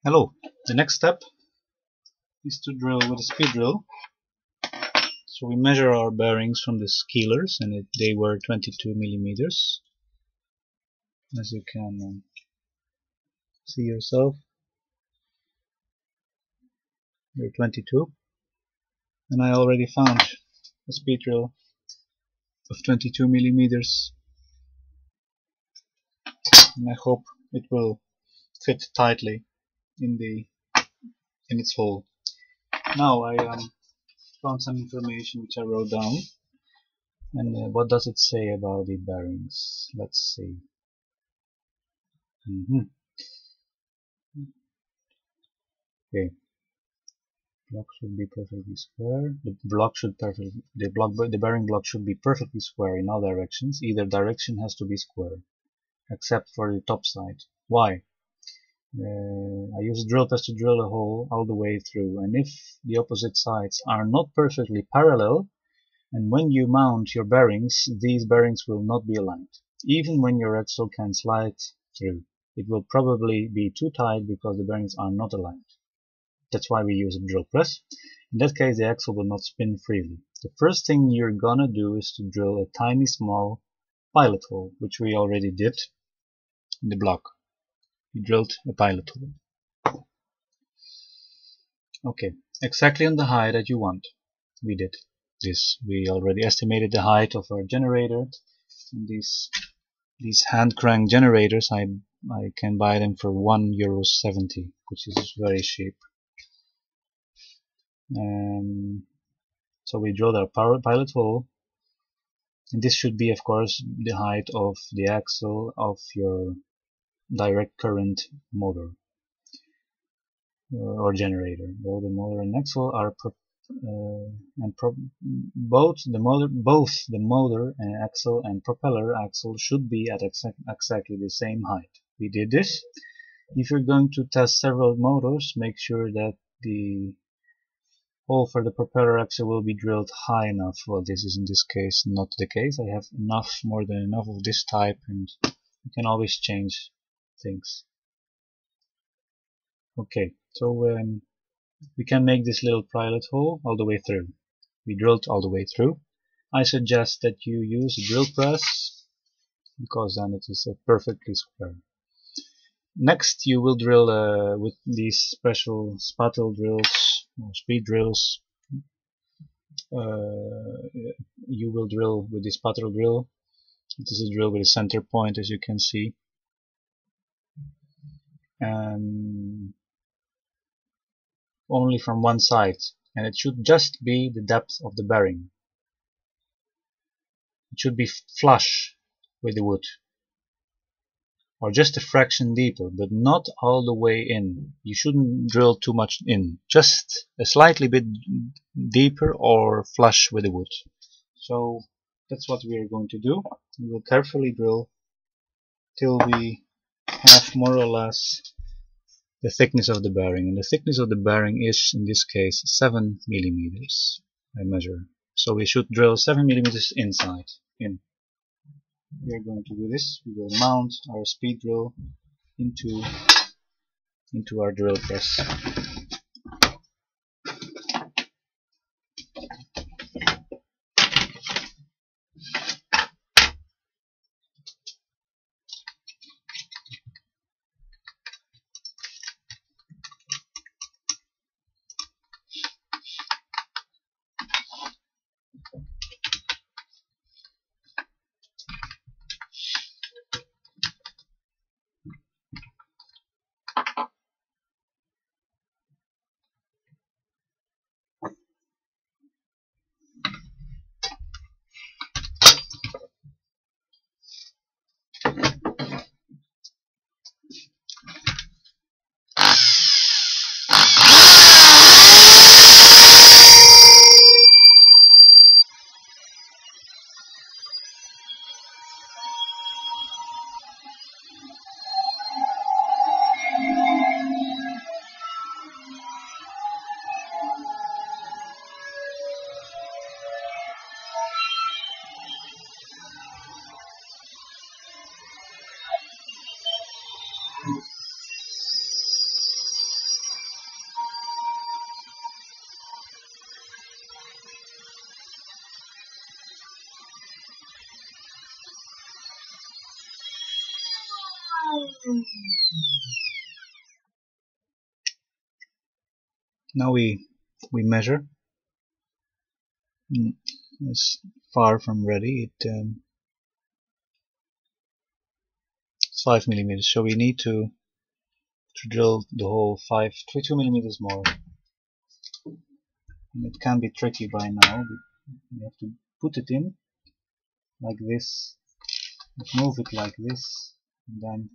Hello, the next step is to drill with a speed drill. So we measure our bearings from the skeelers and they were 22 millimeters. As you can see yourself, they're 22. And I already found a speed drill of 22 millimeters. And I hope it will fit tightly in its hole. Now I found some information which I wrote down. And what does it say about the bearings? Let's see. Okay. Block should be perfectly square. The bearing block should be perfectly square in all directions. Either direction has to be square, except for the top side. Why? I use a drill press to drill a hole all the way through, and if the opposite sides are not perfectly parallel, and when you mount your bearings, these bearings will not be aligned. Even when your axle can slide through, it will probably be too tight because the bearings are not aligned. That's why we use a drill press. In that case, the axle will not spin freely. The first thing you're gonna do is to drill a tiny small pilot hole, which we already did in the block. We drilled a pilot hole. Okay, exactly on the height that you want. We did this. We already estimated the height of our generator. And these hand crank generators, I can buy them for €1.70, which is very cheap. So we drilled our pilot hole, and this should be, of course, the height of the axle of your direct current motor or generator. Both the motor and axle are both the motor and axle and propeller axle should be at exactly the same height. We did this. If you're going to test several motors, make sure that the hole for the propeller axle will be drilled high enough. Well, this is in this case not the case. I have more than enough of this type, and you can always change things. Okay, so we can make this little pilot hole all the way through. We drilled all the way through. I suggest that you use a drill press because then it is perfectly square. Next, you will drill with these special spattle drills or speed drills. You will drill with this spattle drill. It is a drill with a center point, as you can see. Only from one side, and it should just be the depth of the bearing. It should be flush with the wood, or just a fraction deeper, but not all the way in. You shouldn't drill too much in, just a slightly bit deeper or flush with the wood. So that's what we are going to do. We will carefully drill till we have more or less the thickness of the bearing, and the thickness of the bearing is, in this case, 7 millimeters. I measure. So we should drill 7 millimeters inside. We are going to do this. We will mount our speed drill into our drill press. Now we measure. It's far from ready. It's 5 millimeters, so we need to drill the hole 2 millimeters more. And it can be tricky by now. We have to put it in like this, move it like this, and then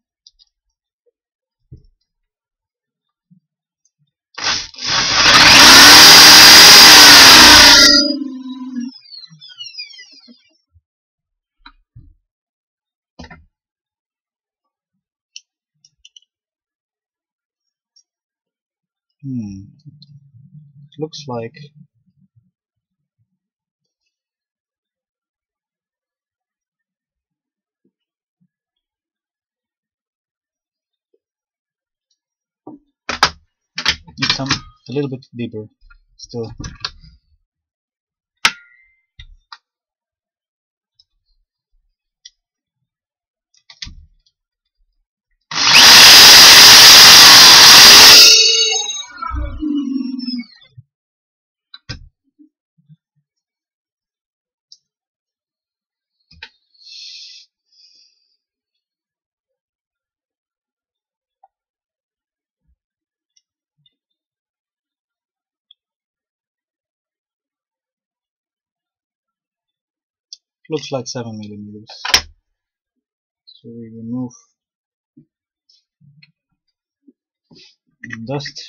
it looks like it's a little bit deeper still. Looks like 7 millimeters. So we remove dust.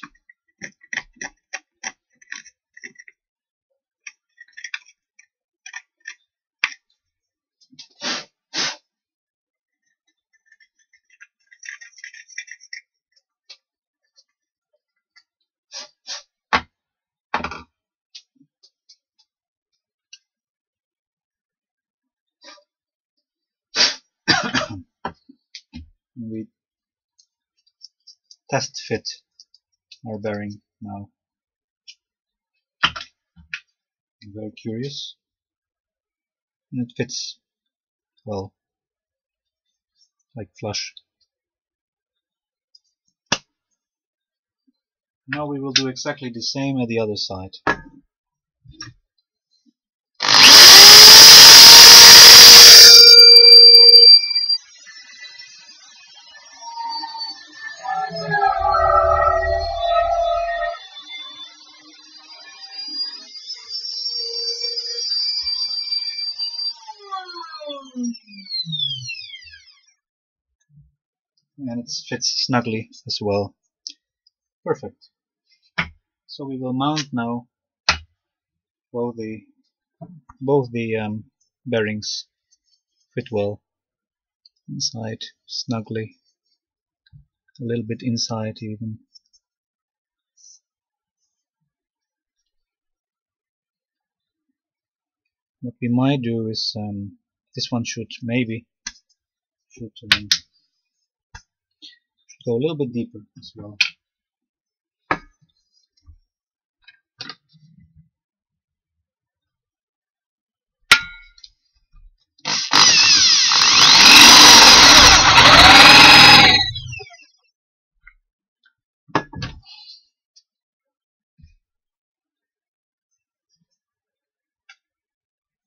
We test fit our bearing now. I'm very curious. And it fits well, like flush. Now we will do exactly the same at the other side. And it fits snugly as well. Perfect. So we will mount now both the bearings fit well inside, snugly, a little bit inside even. What we might do is this one should go a little bit deeper as well.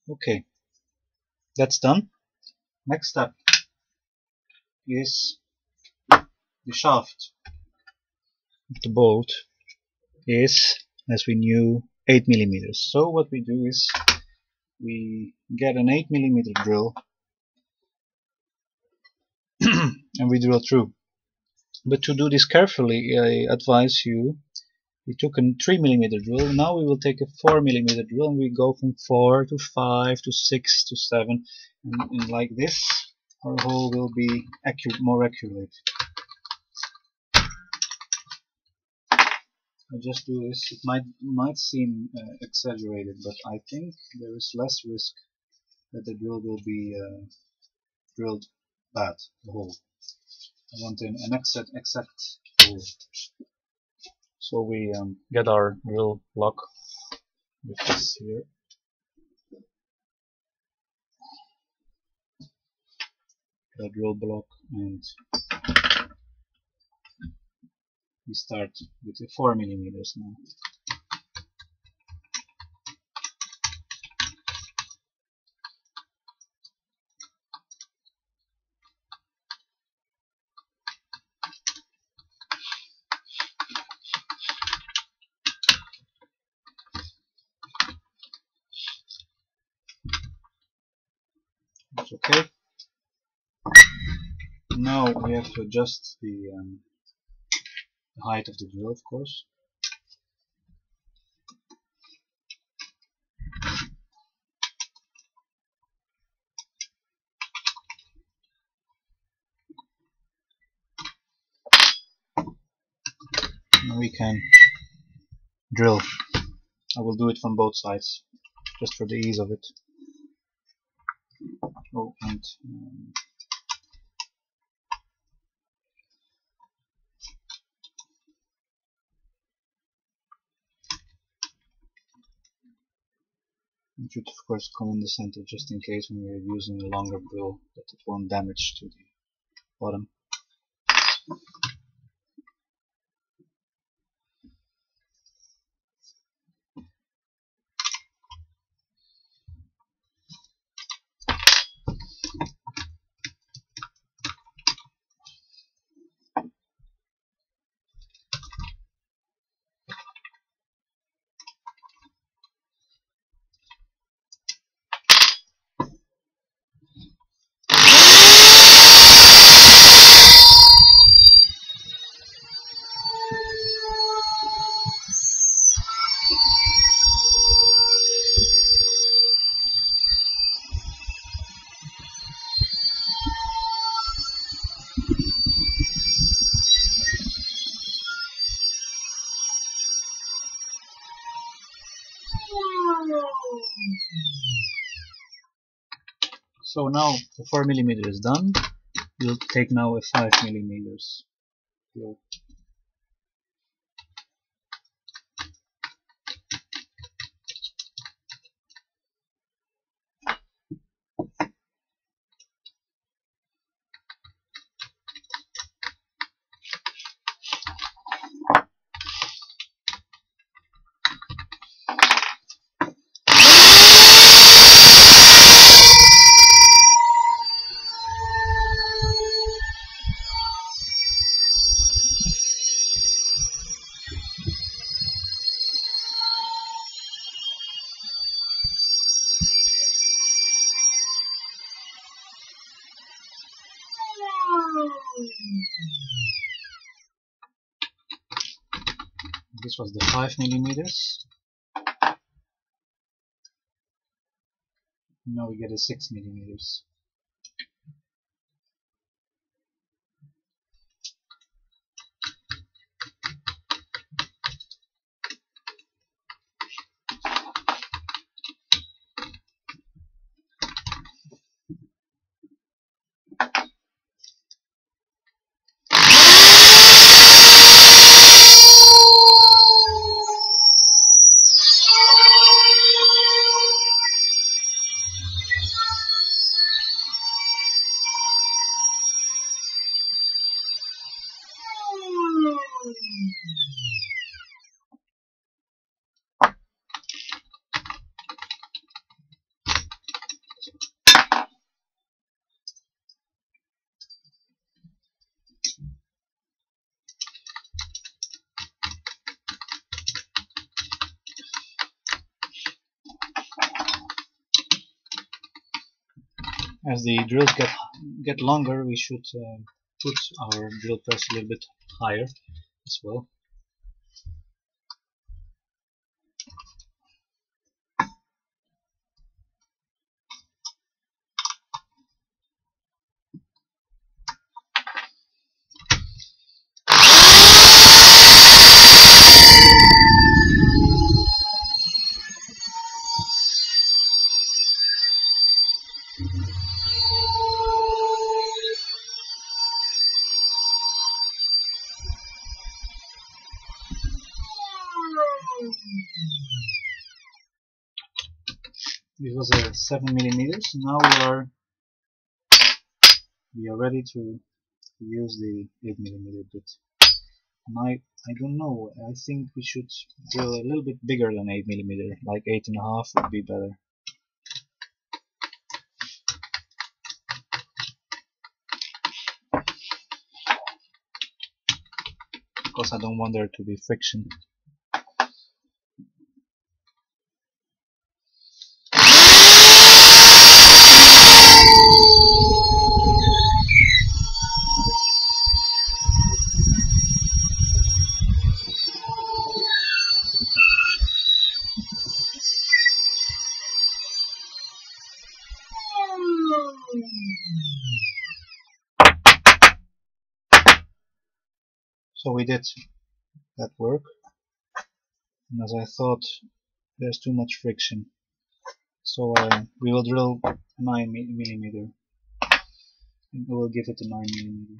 Okay, that's done. Next step is the shaft of the bolt is, as we knew, 8 millimeters. So what we do is we get an 8 millimeter drill and we drill through. But to do this carefully, I advise you, we took a 3 millimeter drill. Now we will take a 4 millimeter drill and we go from 4 to 5 to 6 to 7, and like this our hole will be more accurate. I just do this. It might seem exaggerated, but I think there is less risk that the drill will be drilled bad, the hole. I want an exact hole. So we get our drill block with this here. A drill block, and we start with the 4 millimeters now. That's okay. Now we have to adjust the height of the drill, of course. And we can drill. I will do it from both sides, just for the ease of it. Oh, and it should of course come in the center, just in case when we are using a longer drill that it won't damage to the bottom. So now the 4 millimeter is done. We'll take now a 5 millimeters drill. This was the 5 millimeters. Now we get a 6 millimeters. As the drills get longer, we should put our drill press a little bit higher as well. This was a 7 millimeters. Now we are ready to use the 8 millimeter bit. I don't know. I think we should drill a little bit bigger than 8 mm, like 8.5 would be better. Because I don't want there to be friction. So we did that work, and as I thought, there's too much friction. So we will drill 9 mm, and we will give it a 9 mm.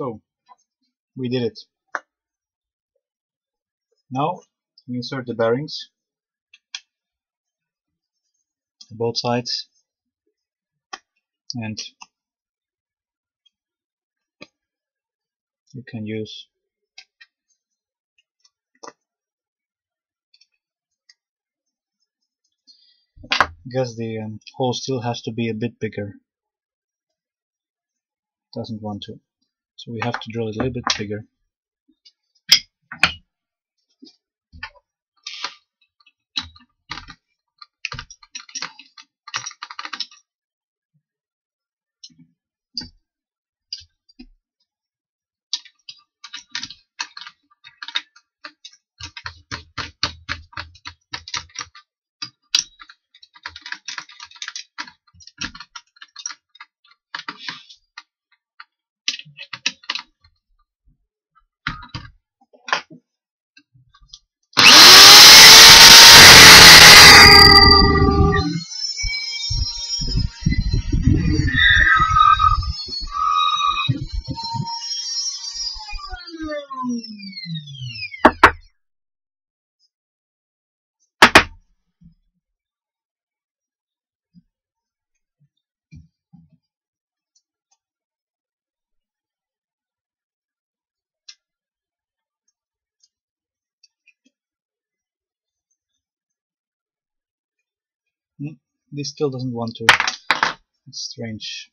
So we did it. Now we insert the bearings on both sides, and you can use I guess the hole still has to be a bit bigger. Doesn't want to. So we have to drill it a little bit bigger. This still doesn't want to. It's strange.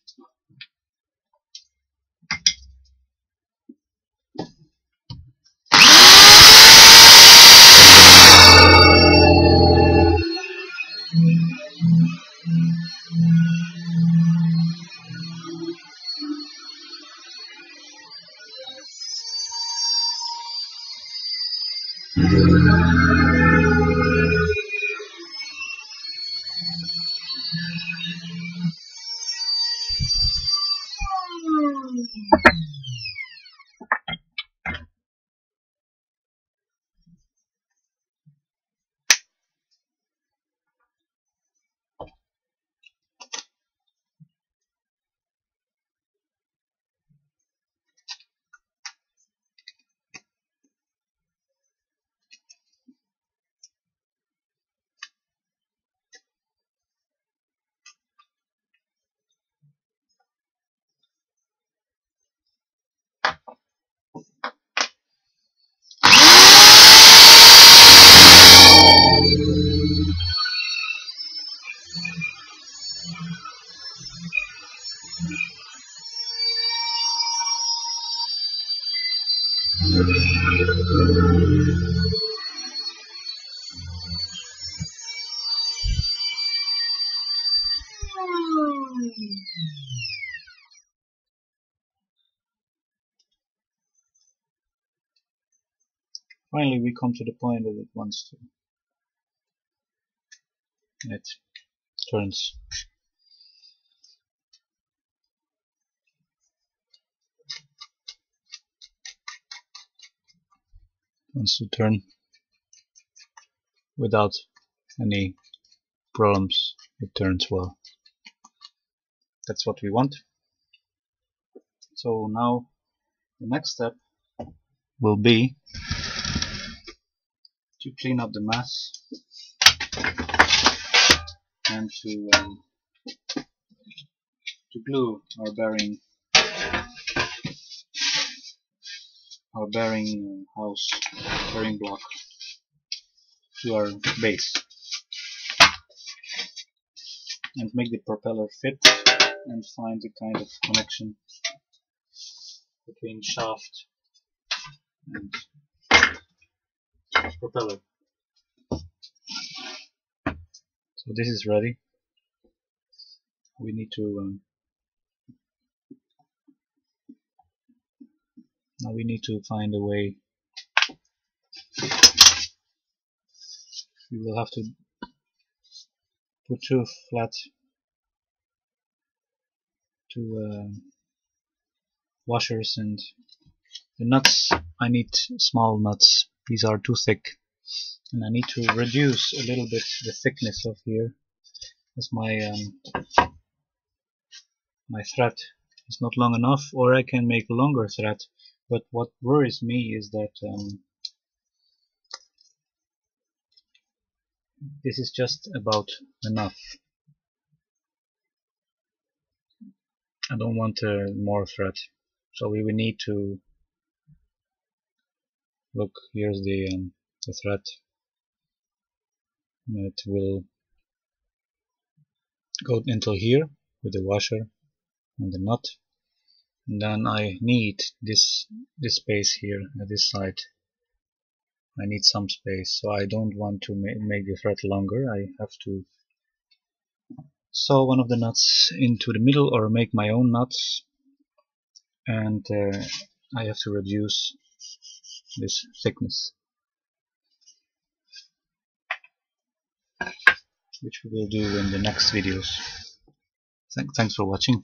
Finally we come to the point that it wants to, it turns. Wants to turn without any problems. It turns well. That's what we want. So now the next step will be to clean up the mess and to glue our bearing house, bearing block to our base, and make the propeller fit and find the kind of connection between shaft and propeller. So this is ready. We need to now we need to find a way. We will have to put two washers, and the nuts, I need small nuts. These are too thick, and I need to reduce a little bit the thickness of here, as my thread is not long enough, or I can make a longer thread. But what worries me is that this is just about enough. I don't want more thread, so we will need to look. Here's the thread. It will go until here with the washer and the nut, and then I need this space here at this side. I need some space, so I don't want to make the thread longer. I have to sew one of the nuts into the middle or make my own nuts, and I have to reduce this thickness, which we will do in the next videos. Thanks for watching.